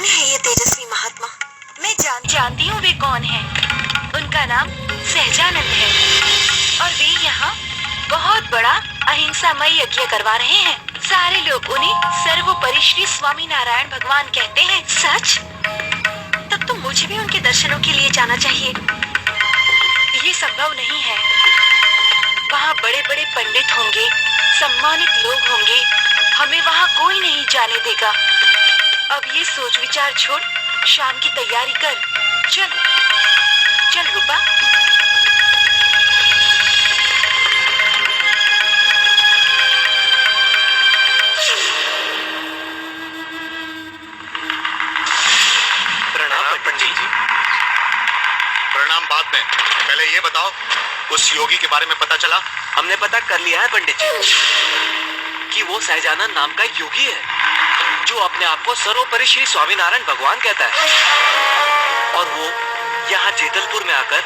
कौन है ये तेजस्वी महात्मा? मैं जानती हूँ वे कौन है। उनका नाम सहजानंद है और वे यहाँ बहुत बड़ा अहिंसामय यज्ञ करवा रहे हैं। सारे लोग उन्हें सर्वोपरि श्री स्वामी नारायण भगवान कहते हैं। सच? तब तो मुझे भी उनके दर्शनों के लिए जाना चाहिए। ये संभव नहीं है। वहाँ बड़े बड़े पंडित होंगे, सम्मानित लोग होंगे, हमें वहाँ कोई नहीं जाने देगा। अब ये सोच विचार छोड़, शाम की तैयारी कर। चल चल रूपा। प्रणाम पंडित जी। प्रणाम बाद में, पहले ये बताओ उस योगी के बारे में पता चला? हमने पता कर लिया है पंडित जी कि वो सहजानंद नाम का योगी है जो अपने आप को सर्वोपरि श्री स्वामीनारायण भगवान कहता है और वो यहाँ जेतलपुर में आकर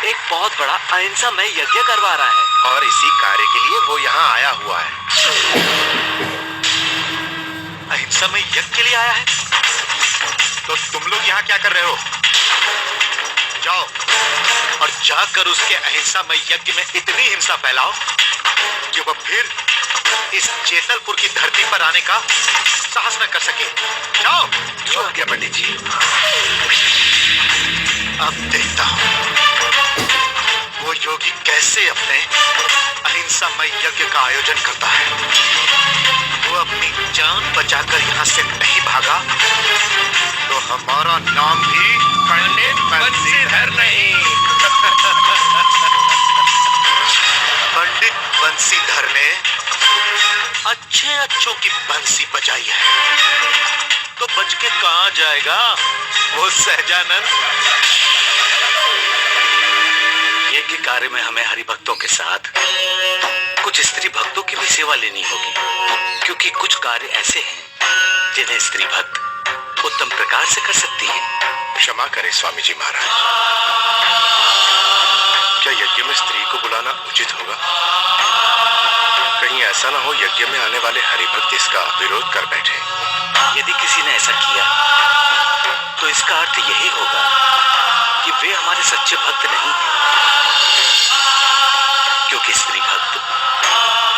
एक बहुत बड़ा अहिंसामय यज्ञ करवा रहा है और इसी कार्य के लिए वो यहाँ आया हुआ है। अहिंसामय यज्ञ के लिए आया है? तो तुम लोग यहाँ क्या कर रहे हो? जाओ और जाकर उसके अहिंसामय यज्ञ में इतनी हिंसा फैलाओ कि वह फिर इस जेतलपुर की धरती पर आने का साहस न कर सके। जाओ। जो आ गया पंडित जी। अब देखता हूँ वो योगी कैसे अपने अहिंसामय यज्ञ का आयोजन करता है। वो अपनी जान बचाकर यहाँ से नहीं भागा तो हमारा नाम भी पंडित बंसीधर नहीं। पंडित बंसीधर ने अच्छों की बंसी बजाई है तो बच के कहाँ जाएगा वो सहजानंद। यज्ञ कार्य में हमें हरिभक्तों के साथ कुछ स्त्री भक्तों की भी सेवा लेनी होगी, क्योंकि कुछ कार्य ऐसे हैं जिन्हें स्त्री भक्त उत्तम प्रकार से कर सकती है। क्षमा करें स्वामी जी महाराज, क्या यज्ञ में स्त्री को बुलाना उचित होगा? कहीं ऐसा ना हो यज्ञ में आने वाले हरिभक्त इसका विरोध कर बैठे। यदि किसी ने ऐसा किया तो इसका अर्थ यही होगा कि वे हमारे सच्चे भक्त नहीं हैं, क्योंकि स्त्री भक्त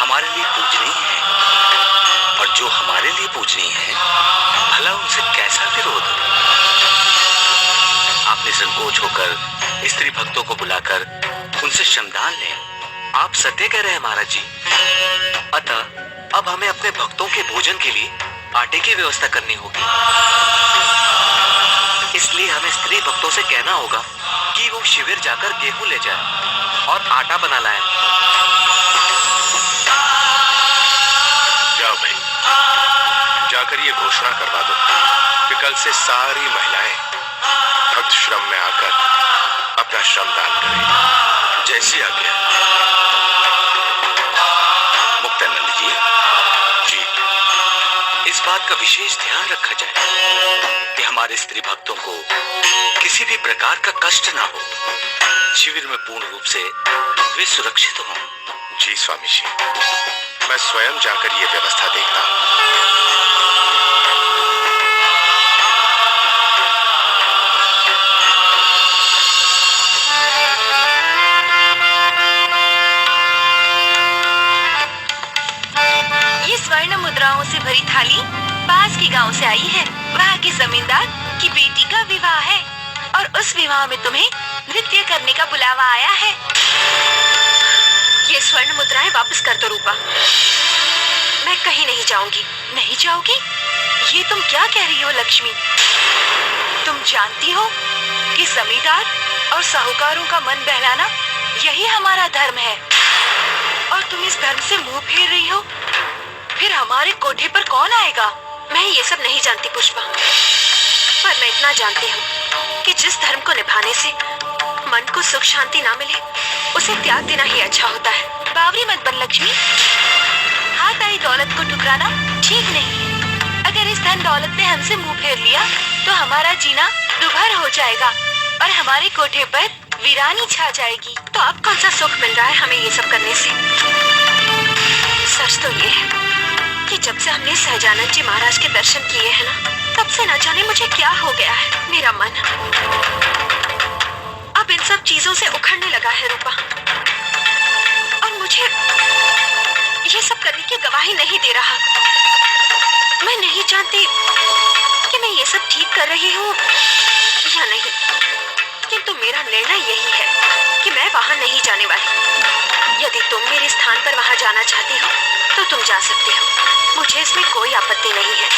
हमारे लिए पूजनीय है और जो हमारे लिए पूजनीय है भला उनसे कैसा विरोध। आपने संकोच होकर स्त्री भक्तों को बुलाकर उनसे श्रमदान लें। आप सत्य कह रहे हैं महाराज जी। अतः अब हमें अपने भक्तों के भोजन के लिए आटे की व्यवस्था करनी होगी। इसलिए हमें स्त्री भक्तों से कहना होगा कि वो शिविर जाकर गेहूं ले जाए और आटा बना लाए। जाओ भाई, जाकर ये घोषणा करवा दो कि कल से सारी महिलाएं भक्त श्रम में आकर अपना श्रमदान करें। जैसी आज्ञा मुक्तानंद जी। जी। इस बात का विशेष ध्यान रखा जाए कि हमारे स्त्री भक्तों को किसी भी प्रकार का कष्ट ना हो। शिविर में पूर्ण रूप से वे सुरक्षित हों। जी स्वामी जी, मैं स्वयं जाकर ये व्यवस्था देखता हूँ। ये स्वर्ण मुद्राओं से भरी थाली पास के गांव से आई है। वहाँ के जमींदार की बेटी का विवाह है और उस विवाह में तुम्हें नृत्य करने का बुलावा आया है। ये स्वर्ण मुद्राएं वापस कर दो रूपा। मैं कहीं नहीं जाऊंगी। नहीं जाओगी? ये तुम क्या कह रही हो लक्ष्मी? तुम जानती हो कि जमींदार और साहूकारों का मन बहलाना यही हमारा धर्म है और तुम इस धर्म से मुंह फेर रही हो। फिर हमारे कोठे पर कौन आएगा? मैं ये सब नहीं जानती पुष्पा, पर मैं इतना जानती हूँ कि जिस धर्म को निभाने से मन को सुख शांति ना मिले उसे त्याग देना ही अच्छा होता है। बावरी मत बन लक्ष्मी। हाथ आई दौलत को ठुकराना ठीक नहीं है। अगर इस धन दौलत ने हमसे मुंह फेर लिया तो हमारा जीना दुभर हो जाएगा और हमारे कोठे पर वीरानी छा जाएगी। तो अब कौन सा सुख मिल रहा है हमें ये सब करने से? सच तो ये है कि जब से हमने सहजानंद जी महाराज के दर्शन किए हैं ना, तब से न जाने मुझे क्या हो गया है। मेरा मन अब इन सब चीजों से उखड़ने लगा है रूपा, और मुझे ये सब करने की गवाही नहीं दे रहा। मैं नहीं जानती कि मैं ये सब ठीक कर रही हूँ या नहीं, किंतु मेरा निर्णय यही है कि मैं वहां नहीं जाने वाली। यदि तुम मेरे स्थान पर वहां जाना चाहती हो तो तुम जा सकती हो, मुझे इसमें कोई आपत्ति नहीं है।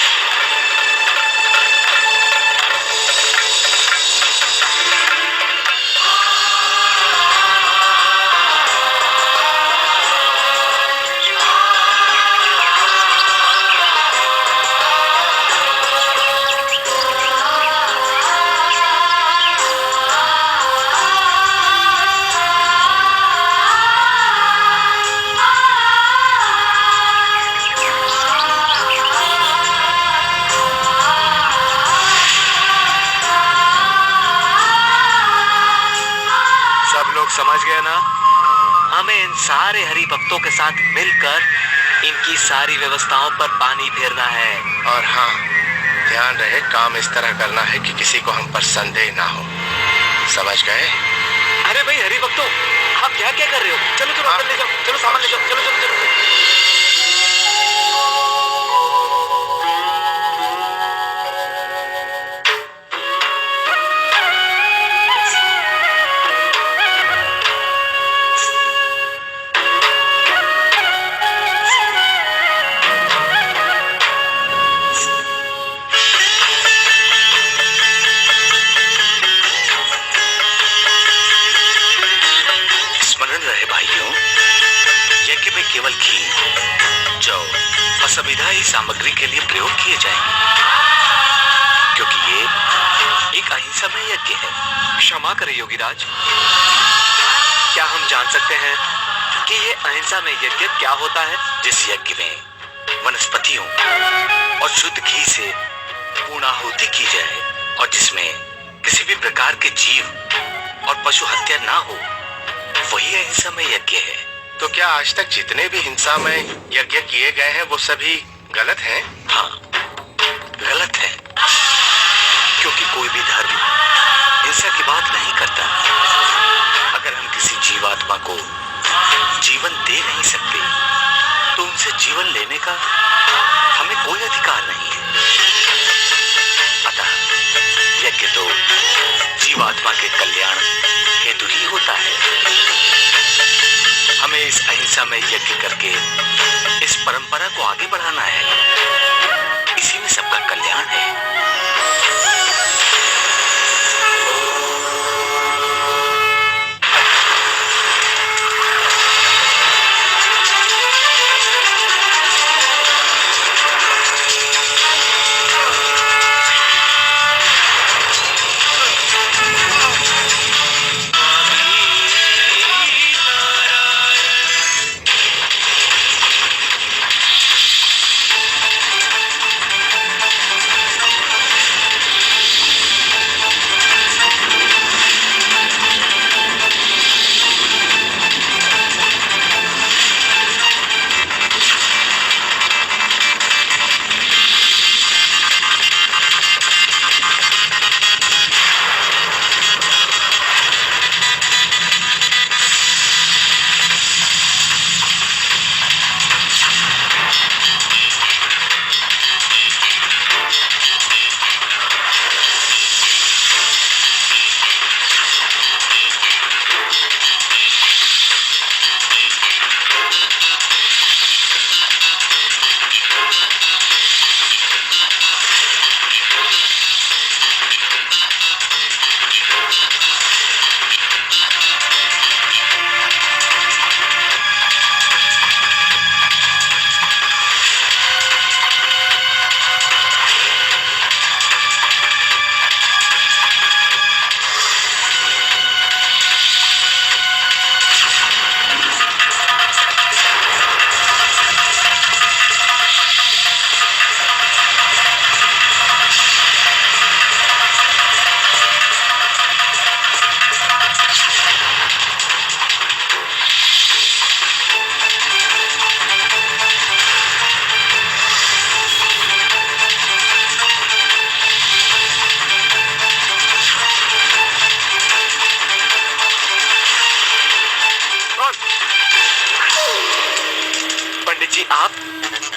समझ गए ना? हमें इन सारे हरि भक्तों के साथ मिलकर इनकी सारी व्यवस्थाओं पर पानी फेरना है। और हाँ, ध्यान रहे काम इस तरह करना है कि किसी को हम पर संदेह ना हो। समझ गए? अरे भाई हरि भक्तों, आप यहाँ क्या कर रहे हो? चलो चलो अंदर ले जाओ, चलो सामान ले जाओ, चलो चलो चलो। केवल घी, जौ और सविधा ही सामग्री के लिए प्रयोग किए जाएंगे, क्योंकि ये एक अहिंसामय यज्ञ है। क्षमा करें योगीराज, क्या हम जान सकते हैं कि ये अहिंसामय यज्ञ क्या होता है? जिस यज्ञ में वनस्पतियों और शुद्ध घी से पूर्णाहुति की जाए और जिसमें किसी भी प्रकार के जीव और पशु हत्या ना हो, वही अहिंसामय यज्ञ है। तो क्या आज तक जितने भी हिंसा में यज्ञ किए गए हैं वो सभी गलत हैं? हाँ, गलत है, क्योंकि कोई भी धर्म हिंसा की बात नहीं करता। अगर हम किसी जीवात्मा को जीवन दे नहीं सकते तो उनसे जीवन लेने का हमें कोई अधिकार नहीं है। अतः यज्ञ तो जीवात्मा के कल्याण हेतु ही होता है। हमें इस अहिंसा में यज्ञ करके इस परंपरा को आगे बढ़ाना है, इसी में सबका कल्याण है।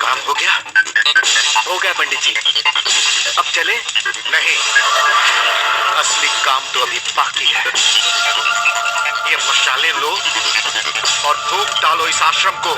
काम हो गया? हो गया पंडित जी। अब चले? नहीं, असली काम तो अभी बाकी है। ये मशालें लो और फूंक डालो इस आश्रम को।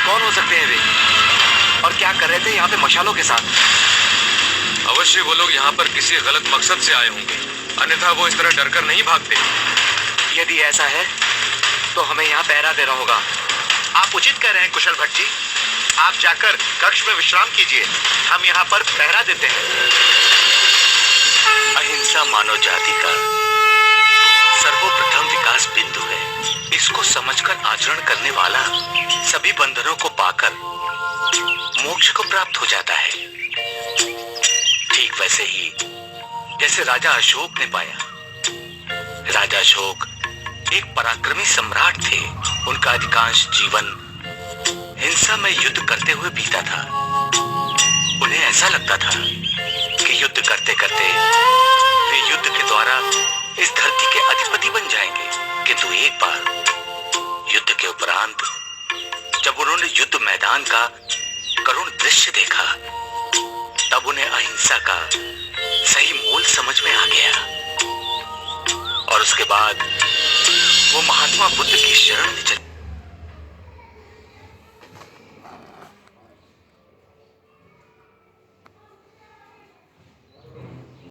कौन हो सकते हैं वे? और क्या कर रहे थे यहाँ पे मशालों के साथ? अवश्य वो लोग यहाँ पर किसी गलत मकसद से आए होंगे, अन्यथा वो इस तरह डरकर नहीं भागते। यदि ऐसा है तो हमें यहाँ पहरा देना होगा। आप उचित कह रहे हैं कुशल भट्ट जी। आप जाकर कक्ष में विश्राम कीजिए, हम यहाँ पर पहरा देते हैं। अहिंसा मानव जाति का सर्वप्रथम विकास बिंदु है। इसको समझकर आचरण करने वाला सभी बंधनों को पाकर मोक्ष को प्राप्त हो जाता है। ठीक वैसे ही जैसे राजा अशोक ने पाया। राजा अशोक एक पराक्रमी सम्राट थे। उनका अधिकांश जीवन हिंसा में युद्ध करते हुए बीता था। उन्हें ऐसा लगता था कि युद्ध करते करते वे युद्ध के द्वारा इस धरती के अधिपति बन जाएंगे। किंतु एक बार युद्ध के उपरांत जब उन्होंने युद्ध मैदान का करुण दृश्य देखा, तब उन्हें अहिंसा का सही मूल समझ में आ गया। और उसके बाद वो महात्मा बुद्ध की शरण में चले।